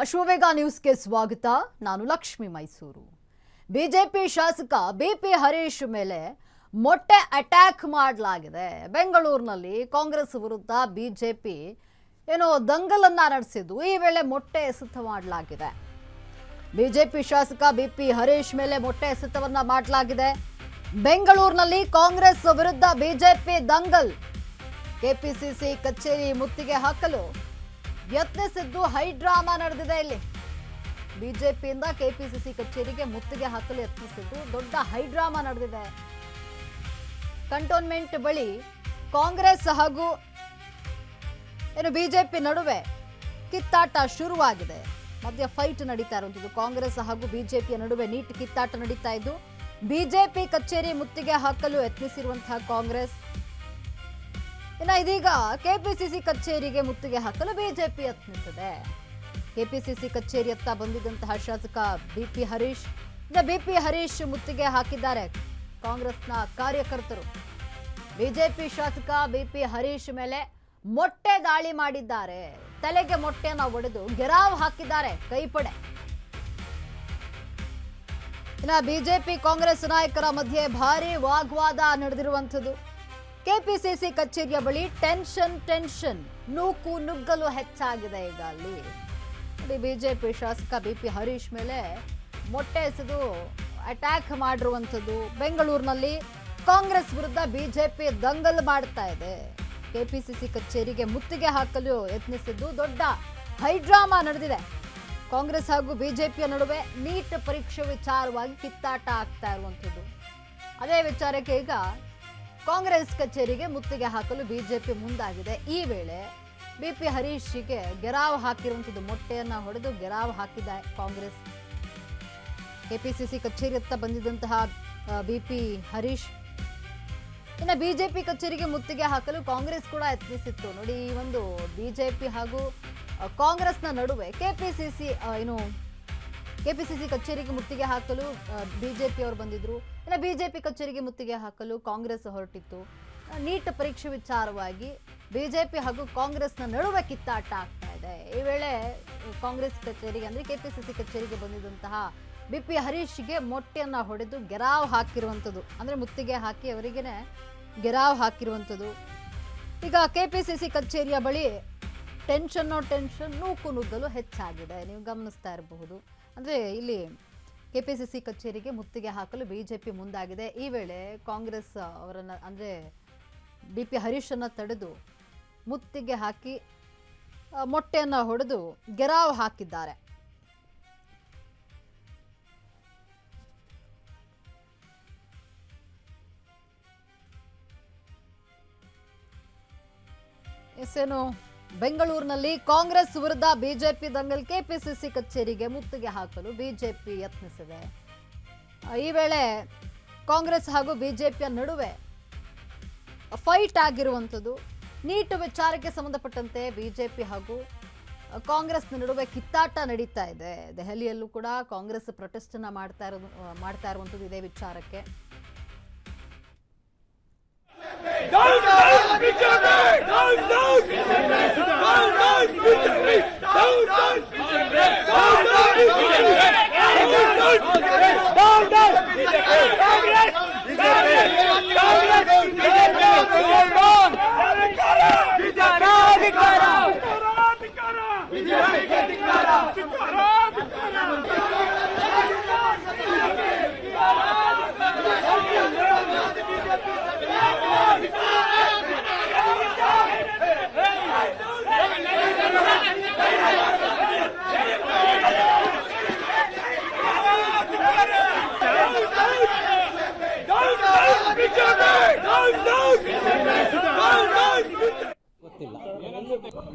ಅಶ್ವವೇಗ ನ್ಯೂಸ್ಗೆ ಸ್ವಾಗತ. ನಾನು ಲಕ್ಷ್ಮಿ ಮೈಸೂರು. ಬಿಜೆಪಿ ಶಾಸಕ ಬಿಪಿ ಹರೀಶ್ ಮೇಲೆ ಮೊಟ್ಟೆ ಅಟ್ಯಾಕ್ ಮಾಡಲಾಗಿದೆ. ಬೆಂಗಳೂರಿನಲ್ಲಿ ಕಾಂಗ್ರೆಸ್ ವಿರುದ್ಧ ಬಿಜೆಪಿ ದಂಗಲನ್ನ ನಡೆಸಿದ್ದು, ಈ ವೇಳೆ ಮೊಟ್ಟೆ ಎಸೆತ ಮಾಡಲಾಗಿದೆ. ಬಿಜೆಪಿ ಶಾಸಕ ಬಿಪಿ ಹರೀಶ್ ಮೇಲೆ ಮೊಟ್ಟೆ ಎಸೆತವನ್ನ ಮಾಡಲಾಗಿದೆ. ಬೆಂಗಳೂರಿನಲ್ಲಿ ಕಾಂಗ್ರೆಸ್ ವಿರುದ್ಧ ಬಿಜೆಪಿ ದಂಗಲ್. ಕೆಪಿಸಿಸಿ ಕಚೇರಿ ಮುತ್ತಿಗೆ ಹಾಕಲು ಯತ್ನಿಸಿದ್ದು ಹೈಡ್ರಾಮಾ ನಡೆದಿದೆ. ಇಲ್ಲಿ ಬಿಜೆಪಿಯಿಂದ ಕೆಪಿಸಿಸಿ ಕಚೇರಿಗೆ ಮುತ್ತಿಗೆ ಹಾಕಲು ಯತ್ನಿಸಿದ್ದು ದೊಡ್ಡ ಹೈಡ್ರಾಮಾ ನಡೆದಿದೆ. ಕಂಟೋನ್ಮೆಂಟ್ ಬಳಿ ಕಾಂಗ್ರೆಸ್ ಹಾಗೂ ಬಿಜೆಪಿ ನಡುವೆ ಕಿತ್ತಾಟ ಶುರುವಾಗಿದೆ. ಮಧ್ಯ ಫೈಟ್ ನಡೀತಾ ಇರುವಂತದ್ದು. ಕಾಂಗ್ರೆಸ್ ಹಾಗೂ ಬಿಜೆಪಿಯ ನಡುವೆ ನೀಟ್ ಕಿತ್ತಾಟ ನಡೀತಾ ಇದ್ದು, ಬಿಜೆಪಿ ಕಚೇರಿ ಮುತ್ತಿಗೆ ಹಾಕಲು ಯತ್ನಿಸಿರುವಂತಹ ಕಾಂಗ್ರೆಸ್ ಇದೀಗ ಕೆಪಿಸಿಸಿ ಕಚೇರಿಗೆ ಮುತ್ತಿಗೆ ಹಾಕಲು ಬಿಜೆಪಿ ಯತ್ನಿಸಿದೆ. ಕೆಪಿಸಿಸಿ ಕಚೇರಿಯತ್ತ ಬಂದಿದ್ದಂತಹ ಶಾಸಕ ಬಿಪಿ ಹರೀಶ್ ಮುತ್ತಿಗೆ ಹಾಕಿದ್ದಾರೆ ಕಾಂಗ್ರೆಸ್ನ ಕಾರ್ಯಕರ್ತರು. ಬಿಜೆಪಿ ಶಾಸಕ ಬಿಪಿ ಹರೀಶ್ ಮೇಲೆ ಮೊಟ್ಟೆ ದಾಳಿ ಮಾಡಿದ್ದಾರೆ. ತಲೆಗೆ ಮೊಟ್ಟೆಯನ್ನು ಒಡೆದು ಗೆರಾವ್ ಹಾಕಿದ್ದಾರೆ ಕೈಪಡೆ. ಬಿಜೆಪಿ ಕಾಂಗ್ರೆಸ್ ನಾಯಕರ ಮಧ್ಯೆ ಭಾರಿ ವಾಗ್ವಾದ ನಡೆದಿರುವಂಥದ್ದು. ಕೆಪಿಸಿಸಿ ಕಚೇರಿಯ ಬಳಿ ಟೆನ್ಷನ್ ನೂಕು ನುಗ್ಗಲು ಹೆಚ್ಚಾಗಿದೆ. ಈಗ ಅಲ್ಲಿ ಬಿಜೆಪಿ ಶಾಸಕ ಬಿಪಿ ಹರೀಶ್ ಮೇಲೆ ಮೊಟ್ಟೆ ಎಸೆದು ಅಟ್ಯಾಕ್ ಮಾಡಿರುವಂಥದ್ದು. ಬೆಂಗಳೂರಿನಲ್ಲಿ ಕಾಂಗ್ರೆಸ್ ವಿರುದ್ಧ ಬಿಜೆಪಿ ದಂಗಲ್ ಮಾಡ್ತಾ ಇದೆ. ಕೆಪಿಸಿಸಿ ಕಚೇರಿಗೆ ಮುತ್ತಿಗೆ ಹಾಕಲು ಯತ್ನಿಸಿದ್ದು ದೊಡ್ಡ ಹೈಡ್ರಾಮಾ ನಡೆದಿದೆ. ಕಾಂಗ್ರೆಸ್ ಹಾಗೂ ಬಿಜೆಪಿಯ ನಡುವೆ ನೀಟ್ ಪರೀಕ್ಷೆ ವಿಚಾರವಾಗಿ ಕಿತ್ತಾಟ ಆಗ್ತಾ ಇರುವಂಥದ್ದು. ಅದೇ ವಿಚಾರಕ್ಕೆ ಈಗ ಕಾಂಗ್ರೆಸ್ ಕಚೇರಿಗೆ ಮುತ್ತಿಗೆ ಹಾಕಲು ಬಿಜೆಪಿ ಮುಂದಾಗಿದೆ. ಈ ವೇಳೆ ಬಿಪಿ ಹರೀಶ್ಗೆ ಗೆರಾವ್ ಹಾಕಿರುವಂಥದ್ದು, ಮೊಟ್ಟೆಯನ್ನ ಹೊಡೆದು ಗೆರಾವ್ ಹಾಕಿದೆ ಕಾಂಗ್ರೆಸ್. ಕೆಪಿಸಿಸಿ ಕಚೇರಿಯತ್ತ ಬಂದಿದ್ದಂತಹ ಬಿಪಿ ಹರೀಶ್ ಬಿಜೆಪಿ ಕಚೇರಿಗೆ ಮುತ್ತಿಗೆ ಹಾಕಲು ಕಾಂಗ್ರೆಸ್ ಕೂಡ ಯತ್ನಿಸಿತ್ತು. ನೋಡಿ, ಈ ಒಂದು ಬಿಜೆಪಿ ಹಾಗೂ ಕಾಂಗ್ರೆಸ್ನ ನಡುವೆ ಕೆಪಿಸಿಸಿ ಕಚೇರಿಗೆ ಮುತ್ತಿಗೆ ಹಾಕಲು ಬಿಜೆಪಿ ಅವರು ಬಂದಿದ್ರು. ಬಿಜೆಪಿ ಕಚೇರಿಗೆ ಮುತ್ತಿಗೆ ಹಾಕಲು ಕಾಂಗ್ರೆಸ್ ಹೊರಟಿತ್ತು. ನೀಟ್ ಪರೀಕ್ಷೆ ವಿಚಾರವಾಗಿ ಬಿಜೆಪಿ ಹಾಗೂ ಕಾಂಗ್ರೆಸ್ನ ನಡುವೆ ಕಿತ್ತಾಟ ಆಗ್ತಾ ಇದೆ. ಈ ವೇಳೆ ಕಾಂಗ್ರೆಸ್ ಕಚೇರಿಗೆ ಅಂದ್ರೆ ಕೆಪಿಸಿಸಿ ಕಚೇರಿಗೆ ಬಂದಿದ್ದಂತಹ ಬಿಪಿ ಹರೀಶ್ಗೆ ಮೊಟ್ಟೆಯನ್ನ ಹೊಡೆದು ಗೆರಾವ್ ಹಾಕಿರುವಂಥದ್ದು, ಅಂದ್ರೆ ಮುತ್ತಿಗೆ ಹಾಕಿ ಅವರಿಗೇನೆ ಗೆರಾವ್ ಹಾಕಿರುವಂಥದ್ದು. ಈಗ ಕೆಪಿಸಿಸಿ ಕಚೇರಿಯ ಬಳಿ ಟೆನ್ಷನ್ ನೂಕು ನುಗ್ಗಲು ಹೆಚ್ಚಾಗಿದೆ. ನೀವು ಗಮನಿಸ್ತಾ ಇರಬಹುದು. ಅಂದರೆ ಇಲ್ಲಿ ಕೆಪಿಸಿಸಿ ಕಚೇರಿಗೆ ಮುತ್ತಿಗೆ ಹಾಕಲು ಬಿಜೆಪಿ ಮುಂದಾಗಿದೆ. ಈ ವೇಳೆ ಕಾಂಗ್ರೆಸ್ ಅವರನ್ನು ಅಂದರೆ ಬಿಪಿ ಹರೀಶನ್ನು ತಡೆದು ಮುತ್ತಿಗೆ ಹಾಕಿ ಮೊಟ್ಟೆಯನ್ನು ಹೊಡೆದು ಗೆರಾವ್ ಹಾಕಿದ್ದಾರೆ. ಎಸ್ಸೇನು ಬೆಂಗಳೂರಿನಲ್ಲಿ ಕಾಂಗ್ರೆಸ್ ವಿರುದ್ಧ ಬಿಜೆಪಿ ದಂಗಲ್. ಕೆಪಿಸಿಸಿ ಕಚೇರಿಗೆ ಮುತ್ತಿಗೆ ಹಾಕಲು ಬಿಜೆಪಿ ಯತ್ನಿಸಿದೆ. ಈ ವೇಳೆ ಕಾಂಗ್ರೆಸ್ ಹಾಗೂ ಬಿಜೆಪಿಯ ನಡುವೆ ಫೈಟ್ ಆಗಿರುವಂಥದ್ದು. ನೀಟ್ ವಿಚಾರಕ್ಕೆ ಸಂಬಂಧಪಟ್ಟಂತೆ ಬಿಜೆಪಿ ಹಾಗೂ ಕಾಂಗ್ರೆಸ್ ನಡುವೆ ಕಿತ್ತಾಟ ನಡೀತಾ ಇದೆ. ದೆಹಲಿಯಲ್ಲೂ ಕೂಡ ಕಾಂಗ್ರೆಸ್ ಪ್ರೊಟೆಸ್ಟ್ ಅನ್ನ ಮಾಡ್ತಾ ಇರುವಂಥದ್ದು ಇದೇ ವಿಚಾರಕ್ಕೆ.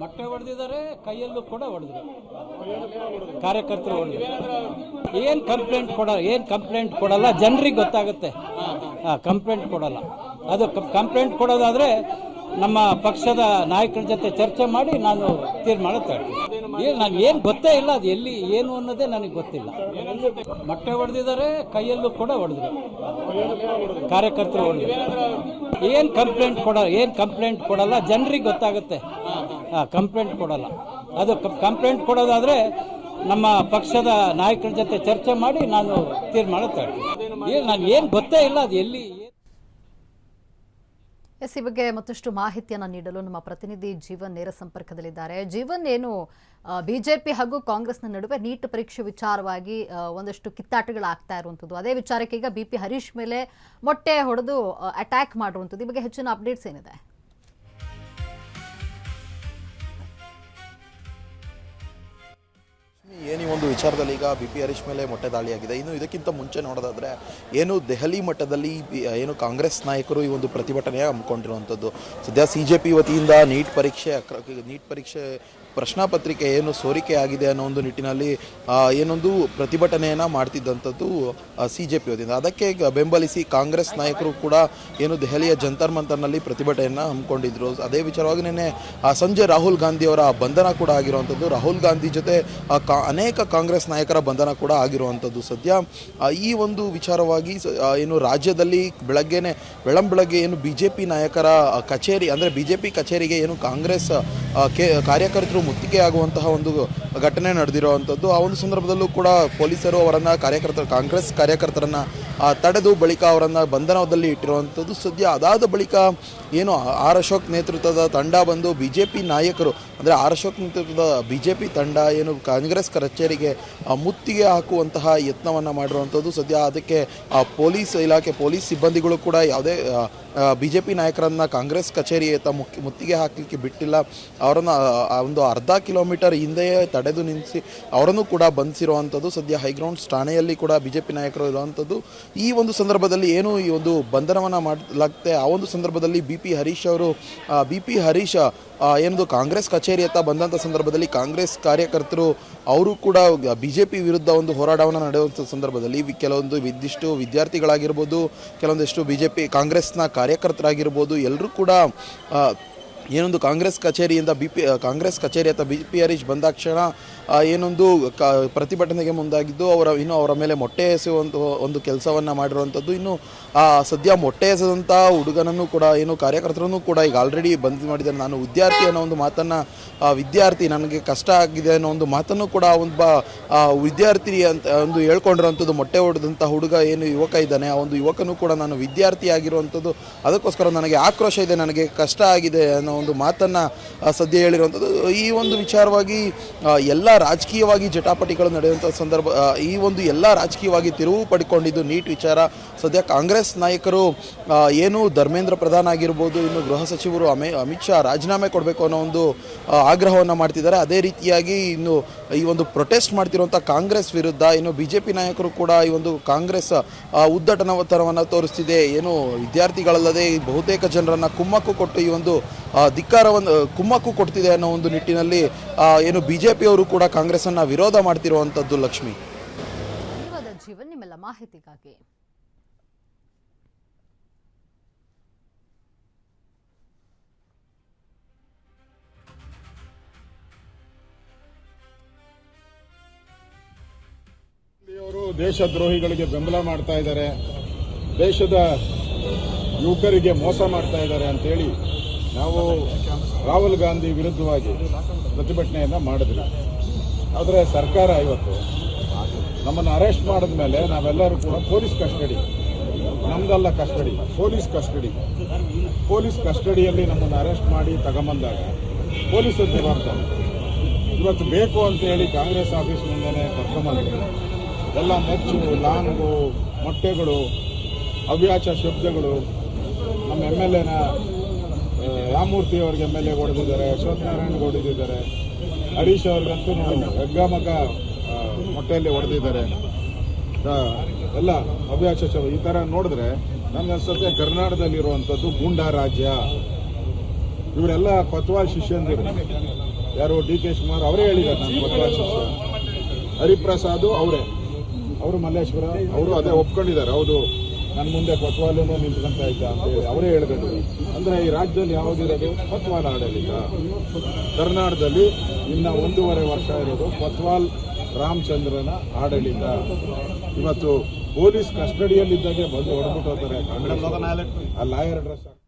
ಮೊಟ್ಟೆ ಹೊಡೆದಿದ್ದಾರೆ, ಕೈಯಲ್ಲೂ ಕೂಡ ಹೊಡೆದ್ರು, ಕಾರ್ಯಕರ್ತರು ಹೊಡೆದ್ರು. ಏನು ಕಂಪ್ಲೇಂಟ್ ಕೊಡಲ್ಲ, ಜನರಿಗೆ ಗೊತ್ತಾಗುತ್ತೆ. ಕಂಪ್ಲೇಂಟ್ ಕೊಡಲ್ಲ. ಅದು ಕಂಪ್ಲೇಂಟ್ ಕೊಡೋದಾದ್ರೆ ನಮ್ಮ ಪಕ್ಷದ ನಾಯಕರ ಜೊತೆ ಚರ್ಚೆ ಮಾಡಿ ನಾನು ತೀರ್ಮಾನ ತಗೊಳ್ತೀನಿ. ನಾನು ಏನು ಗೊತ್ತೇ ಇಲ್ಲ, ಅದು ಎಲ್ಲಿ ಏನು ಅನ್ನೋದೇ ನನಗೆ ಗೊತ್ತಿಲ್ಲ. ಮೊಟ್ಟೆ ಹೊಡೆದಿದ್ದಾರೆ, ಕೈಯಲ್ಲೂ ಕೂಡ ಹೊಡೆದ್ರು, ಕಾರ್ಯಕರ್ತರು ಹೊಡೆದ್ರು. ಏನು ಕಂಪ್ಲೇಂಟ್ ಕೊಡಲ್ಲ, ಜನರಿಗೆ ಗೊತ್ತಾಗುತ್ತೆ. ಕಂಪ್ಲೇಂಟ್ ಕೊಡಲ್ಲ. ಅದು ಕಂಪ್ಲೇಂಟ್ ಕೊಡೋದಾದ್ರೆ ನಮ್ಮ ಪಕ್ಷದ ನಾಯಕರ ಜೊತೆ ಚರ್ಚೆ ಮಾಡಿ ನಾನು ತೀರ್ಮಾನ ತಗೊಳ್ತೀನಿ. ನಾನು ಏನು ಗೊತ್ತೇ ಇಲ್ಲ ಅದು ಎಲ್ಲಿ. ಎಸ್, ಈ ಬಗ್ಗೆ ಮತ್ತಷ್ಟು ಮಾಹಿತಿಯನ್ನು ನೀಡಲು ನಮ್ಮ ಪ್ರತಿನಿಧಿ ಜೀವನ್ ನೇರ ಸಂಪರ್ಕದಲ್ಲಿದ್ದಾರೆ. ಜೀವನ್, ಏನು ಬಿಜೆಪಿ ಹಾಗೂ ಕಾಂಗ್ರೆಸ್ನ ನಡುವೆ ನೀಟ್ ಪರೀಕ್ಷೆ ವಿಚಾರವಾಗಿ ಒಂದಷ್ಟು ಕಿತ್ತಾಟಗಳಾಗ್ತಾ ಇರುವಂಥದ್ದು, ಅದೇ ವಿಚಾರಕ್ಕೆ ಈಗ BP ಹರೀಶ್ ಮೇಲೆ ಮೊಟ್ಟೆ ಹೊಡೆದು ಅಟ್ಯಾಕ್ ಮಾಡುವಂಥದ್ದು, ಈ ಬಗ್ಗೆ ಹೆಚ್ಚಿನ ಅಪ್ಡೇಟ್ಸ್ ಏನಿದೆ? ಏನು ಈ ಒಂದು ವಿಚಾರದಲ್ಲಿ ಈಗ BP ಹರೀಶ್ ಮೇಲೆ ಮೊಟ್ಟೆ ದಾಳಿಯಾಗಿದೆ. ಇನ್ನು ಇದಕ್ಕಿಂತ ಮುಂಚೆ ನೋಡೋದಾದರೆ ಏನು ದೆಹಲಿ ಮಟ್ಟದಲ್ಲಿ ಏನು ಕಾಂಗ್ರೆಸ್ ನಾಯಕರು ಈ ಒಂದು ಪ್ರತಿಭಟನೆ ಹಮ್ಮಿಕೊಂಡಿರುವಂಥದ್ದು. ಸದ್ಯ CJP ವತಿಯಿಂದ ನೀಟ್ ಪರೀಕ್ಷೆ ಪ್ರಶ್ನಾ ಪತ್ರಿಕೆ ಏನು ಸೋರಿಕೆ ಆಗಿದೆ ಅನ್ನೋ ಒಂದು ನಿಟ್ಟಿನಲ್ಲಿ ಏನೊಂದು ಪ್ರತಿಭಟನೆಯನ್ನು ಮಾಡ್ತಿದ್ದಂಥದ್ದು CJP ವತಿಯಿಂದ. ಅದಕ್ಕೆ ಬೆಂಬಲಿಸಿ ಕಾಂಗ್ರೆಸ್ ನಾಯಕರು ಕೂಡ ಏನು ದೆಹಲಿಯ ಜಂತರ್ ಮಂತರ್ನಲ್ಲಿ ಪ್ರತಿಭಟನೆಯನ್ನು ಹಮ್ಮಿಕೊಂಡಿದ್ರು. ಅದೇ ವಿಚಾರವಾಗಿ ನಿನ್ನೆ ಸಂಜೆ ರಾಹುಲ್ ಗಾಂಧಿ ಅವರ ಬಂಧನ ಕೂಡ ಆಗಿರುವಂಥದ್ದು. ರಾಹುಲ್ ಗಾಂಧಿ ಜೊತೆ ಅನೇಕ ಕಾಂಗ್ರೆಸ್ ನಾಯಕರ ಬಂಧನ ಕೂಡ ಆಗಿರುವಂಥದ್ದು. ಸದ್ಯ ಈ ಒಂದು ವಿಚಾರವಾಗಿ ಏನು ರಾಜ್ಯದಲ್ಲಿ ಬೆಳಗ್ಗೆ ಏನು BJP ನಾಯಕರ ಕಚೇರಿ ಅಂದರೆ BJP ಕಚೇರಿಗೆ ಏನು ಕಾಂಗ್ರೆಸ್ ಕಾರ್ಯಕರ್ತರು ಮುತ್ತಿಗೆ ಆಗುವಂತಹ ಒಂದು ಘಟನೆ ನಡೆದಿರುವಂಥದ್ದು. ಆ ಒಂದು ಸಂದರ್ಭದಲ್ಲೂ ಕೂಡ ಪೊಲೀಸರು ಕಾಂಗ್ರೆಸ್ ಕಾರ್ಯಕರ್ತರನ್ನು ತಡೆದು ಬಳಿಕ ಅವರನ್ನು ಬಂಧನದಲ್ಲಿ ಇಟ್ಟಿರುವಂಥದ್ದು. ಸದ್ಯ ಅದಾದ ಬಳಿಕ ಏನು ಆರ್ ಅಶೋಕ್ ನೇತೃತ್ವದ ತಂಡ ಬಂದು BJP ನಾಯಕರು ಅಂದರೆ ಆರ್ ಅಶೋಕ್ ನೇತೃತ್ವದ BJP ತಂಡ ಏನು ಕಾಂಗ್ರೆಸ್ ಕಚೇರಿಗೆ ಮುತ್ತಿಗೆ ಹಾಕುವಂತಹ ಯತ್ನವನ್ನು ಮಾಡಿರುವಂಥದ್ದು. ಸದ್ಯ ಅದಕ್ಕೆ ಪೊಲೀಸ್ ಇಲಾಖೆ ಪೊಲೀಸ್ ಸಿಬ್ಬಂದಿಗಳು ಕೂಡ ಯಾವುದೇ BJP ನಾಯಕರನ್ನು ಕಾಂಗ್ರೆಸ್ ಕಚೇರಿಯತ್ತ ಮುತ್ತಿಗೆ ಹಾಕಲಿಕ್ಕೆ ಬಿಟ್ಟಿಲ್ಲ. ಅವರನ್ನು ಒಂದು ಅರ್ಧ ಕಿಲೋಮೀಟರ್ ಹಿಂದೆಯೇ ತಡೆದು ನಿಲ್ಲಿಸಿ ಅವರನ್ನು ಕೂಡ ಬಂಧಿಸಿರುವಂಥದ್ದು. ಸದ್ಯ ಹೈಗ್ರೌಂಡ್ಸ್ ಠಾಣೆಯಲ್ಲಿ ಕೂಡ BJP ನಾಯಕರು ಇರುವಂಥದ್ದು. ಈ ಒಂದು ಸಂದರ್ಭದಲ್ಲಿ ಏನು ಈ ಒಂದು ಬಂಧನವನ್ನು ಮಾಡಲಾಗುತ್ತೆ, ಆ ಒಂದು ಸಂದರ್ಭದಲ್ಲಿ BP ಹರೀಶ್ ಏನದು ಕಾಂಗ್ರೆಸ್ ಕಚೇರಿಯತ್ತ ಬಂದಂಥ ಸಂದರ್ಭದಲ್ಲಿ ಕಾಂಗ್ರೆಸ್ ಕಾರ್ಯಕರ್ತರು ಅವರು ಕೂಡ BJP ವಿರುದ್ಧ ಒಂದು ಹೋರಾಟವನ್ನು ನಡೆಯುವಂಥ ಸಂದರ್ಭದಲ್ಲಿ ಇದಿಷ್ಟು ವಿದ್ಯಾರ್ಥಿಗಳಾಗಿರ್ಬೋದು, ಕೆಲವೊಂದಿಷ್ಟು BJP ಕಾಂಗ್ರೆಸ್ನ ಕಾರ್ಯಕರ್ತರಾಗಿರ್ಬೋದು, ಎಲ್ಲರೂ ಕೂಡ ಏನೊಂದು ಕಾಂಗ್ರೆಸ್ ಕಚೇರಿಯತ್ತ BP ಹರೀಶ್ ಬಂದಾಕ್ಷಣ ಏನೊಂದು ಪ್ರತಿಭಟನೆಗೆ ಮುಂದಾಗಿದ್ದು ಅವರ ಮೇಲೆ ಮೊಟ್ಟೆ ಎಸೆಯುವಂಥ ಒಂದು ಕೆಲಸವನ್ನು ಮಾಡಿರುವಂಥದ್ದು. ಇನ್ನು ಸದ್ಯ ಮೊಟ್ಟೆ ಎಸೆದಂಥ ಹುಡುಗನನ್ನು ಕೂಡ ಏನು ಕಾರ್ಯಕರ್ತರನ್ನು ಕೂಡ ಈಗ ಆಲ್ರೆಡಿ ಬಂದ್ ಮಾಡಿದ್ದಾರೆ. ನಾನು ವಿದ್ಯಾರ್ಥಿ ಅನ್ನೋ ಒಂದು ಮಾತನ್ನು ನನಗೆ ಕಷ್ಟ ಆಗಿದೆ ಅನ್ನೋ ಒಂದು ಮಾತನ್ನು ಕೂಡ ವಿದ್ಯಾರ್ಥಿ ಅಂತ ಒಂದು ಹೇಳ್ಕೊಂಡಿರುವಂಥದ್ದು. ಮೊಟ್ಟೆ ಹೊಡೆದಂಥ ಹುಡುಗ ಏನು ಯುವಕ ಇದ್ದಾನೆ, ಆ ಒಂದು ಯುವಕನೂ ಕೂಡ ನಾನು ವಿದ್ಯಾರ್ಥಿ ಆಗಿರುವಂಥದ್ದು, ಅದಕ್ಕೋಸ್ಕರ ನನಗೆ ಆಕ್ರೋಶ ಇದೆ, ನನಗೆ ಕಷ್ಟ ಆಗಿದೆ ಅನ್ನೋ ಒಂದು ಮಾತನ್ನು ಸದ್ಯ ಹೇಳಿರುವಂಥದ್ದು. ಈ ಒಂದು ವಿಚಾರವಾಗಿ ಎಲ್ಲ ರಾಜಕೀಯವಾಗಿ ಜಟಾಪಟಿಗಳು ನಡೆಯುವಂಥ ಸಂದರ್ಭ, ಈ ಒಂದು ಎಲ್ಲ ರಾಜಕೀಯವಾಗಿ ತಿರುವು ಪಡ್ಕೊಂಡಿದ್ದು ನೀಟ್ ವಿಚಾರ. ಸದ್ಯ ಕಾಂಗ್ರೆಸ್ ನಾಯಕರು ಏನು ಧರ್ಮೇಂದ್ರ ಪ್ರಧಾನ್ ಆಗಿರ್ಬೋದು, ಇನ್ನು ಗೃಹ ಸಚಿವರು ಅಮಿತ್ ಶಾ ರಾಜೀನಾಮೆ ಕೊಡಬೇಕು ಅನ್ನೋ ಒಂದು ಆಗ್ರಹವನ್ನು ಮಾಡ್ತಿದ್ದಾರೆ. ಅದೇ ರೀತಿಯಾಗಿ ಇನ್ನು ಈ ಒಂದು ಪ್ರೊಟೆಸ್ಟ್ ಮಾಡ್ತಿರುವಂಥ ಕಾಂಗ್ರೆಸ್ ವಿರುದ್ಧ ಇನ್ನು BJP ನಾಯಕರು ಕೂಡ ಈ ಒಂದು ಕಾಂಗ್ರೆಸ್ ಉದ್ದಟನತನವನ್ನು ತೋರಿಸ್ತಿದೆ, ಏನು ವಿದ್ಯಾರ್ಥಿಗಳಲ್ಲದೆ ಬಹುತೇಕ ಜನರನ್ನು ಕುಮ್ಮಕ್ಕು ಕೊಟ್ಟು ಈ ಒಂದು ಕುಮ್ಮಕ್ಕು ಕೊಡ್ತಿದೆ ಅನ್ನೋ ಒಂದು ನಿಟ್ಟಿನಲ್ಲಿ ಏನು BJP ಅವರು ಕೂಡ ಕಾಂಗ್ರೆಸ್ಸನ್ನು ವಿರೋಧ ಮಾಡ್ತಿರುವಂಥದ್ದು. ಲಕ್ಷ್ಮಿ, ಧನ್ಯವಾದ ಜೀವನ್ ನಿಮ್ಮೆಲ್ಲ ಮಾಹಿತಿಗಾಗಿ. ಅವರು ದೇಶದ್ರೋಹಿಗಳಿಗೆ ಬೆಂಬಲ ಮಾಡ್ತಾ ಇದ್ದಾರೆ, ದೇಶದ ಯುವಕರಿಗೆ ಮೋಸ ಮಾಡ್ತಾ ಇದ್ದಾರೆ ಅಂತೇಳಿ ನಾವು ರಾಹುಲ್ ಗಾಂಧಿ ವಿರುದ್ಧವಾಗಿ ಪ್ರತಿಭಟನೆಯನ್ನು ಮಾಡಿದ್ವಿ. ಆದರೆ ಸರ್ಕಾರ ಇವತ್ತು ನಮ್ಮನ್ನು ಅರೆಸ್ಟ್ ಮಾಡಿದ ಮೇಲೆ ನಾವೆಲ್ಲರೂ ಕೂಡ ಪೊಲೀಸ್ ಕಸ್ಟಡಿ, ನಮ್ದಲ್ಲ ಕಸ್ಟಡಿ, ಪೊಲೀಸ್ ಕಸ್ಟಡಿಯಲ್ಲಿ ನಮ್ಮನ್ನು ಅರೆಸ್ಟ್ ಮಾಡಿ ತಗೊಂಬಂದಾಗ ಪೊಲೀಸರ ಜವಾಬ್ದಾರಿ. ಇವತ್ತು ಬೇಕು ಅಂತೇಳಿ ಕಾಂಗ್ರೆಸ್ ಆಫೀಸ್ ಮುಂದೆ ಕರ್ಕೊಂಬಂದ್ರು. ಎಲ್ಲ ಮಚ್ಚು, ಲಾಂಗು, ಮೊಟ್ಟೆಗಳು, ಅವ್ಯಾಚ ಶಬ್ದಗಳು. ನಮ್ಮ MLA ರಾಮಮೂರ್ತಿ ಅವ್ರಿಗೆ MLA ಹೊಡೆದಿದ್ದಾರೆ, ಅಶ್ವಥ್ ನಾರಾಯಣ್ಗೆ ಹೊಡೆದಿದ್ದಾರೆ, ಹರೀಶ್ ಅವ್ರಿಗಂತೂ ಹೆಗ್ಗಾಮಗ ಮೊಟ್ಟೆಯಲ್ಲಿ ಹೊಡೆದಿದ್ದಾರೆ. ಎಲ್ಲ ಅವ್ಯಾಚ ಶಬ್ದ. ಈ ಥರ ನೋಡಿದ್ರೆ ನನಗನ್ಸುತ್ತೆ ಕರ್ನಾಟಕದಲ್ಲಿರುವಂಥದ್ದು ಗೂಂಡಾ ರಾಜ್ಯ. ಇವರೆಲ್ಲ ಕೊತ್ವಾಲ್ ಶಿಷ್ಯಂದಿರು. ಯಾರು DK ಶಿವಕುಮಾರ್ ಅವರೇ ಹೇಳಿದ್ದಾರೆ, ನಾನು ಕೊತ್ವಾಲ್ ಶಿಷ್ಯ. ಹರಿಪ್ರಸಾದ್ ಅವರು ಮಲ್ಲೇಶ್ವರ ಅವರು ಅದೇ ಒಪ್ಕೊಂಡಿದ್ದಾರೆ. ಹೌದು, ನನ್ನ ಮುಂದೆ ಕೊತ್ವಾಲೂ ನಿಂತ್ಕೊಂತ ಇದ್ದ ಅಂತೇಳಿ ಅವರೇ ಹೇಳಿದ್ರು. ಅಂದರೆ ಈ ರಾಜ್ಯದಲ್ಲಿ ಯಾವುದಿರೋದು ಕೊತ್ವಾಲ್ ಆಡಳಿತ. ಕರ್ನಾಟಕದಲ್ಲಿ ಇನ್ನು 1.5 ವರ್ಷ ಇರೋದು ಕೊತ್ವಾಲ್ ರಾಮಚಂದ್ರನ ಆಡಳಿತ. ಇವತ್ತು ಪೊಲೀಸ್ ಕಸ್ಟಡಿಯಲ್ಲಿದ್ದಾಗೆ ಬಂದು ಹೊಡೆದ್ಬಿಟ್ಟು ಹೋಗ್ತಾರೆ. ಆ ಲಾಯರ್ ಡ್ರೆಸ್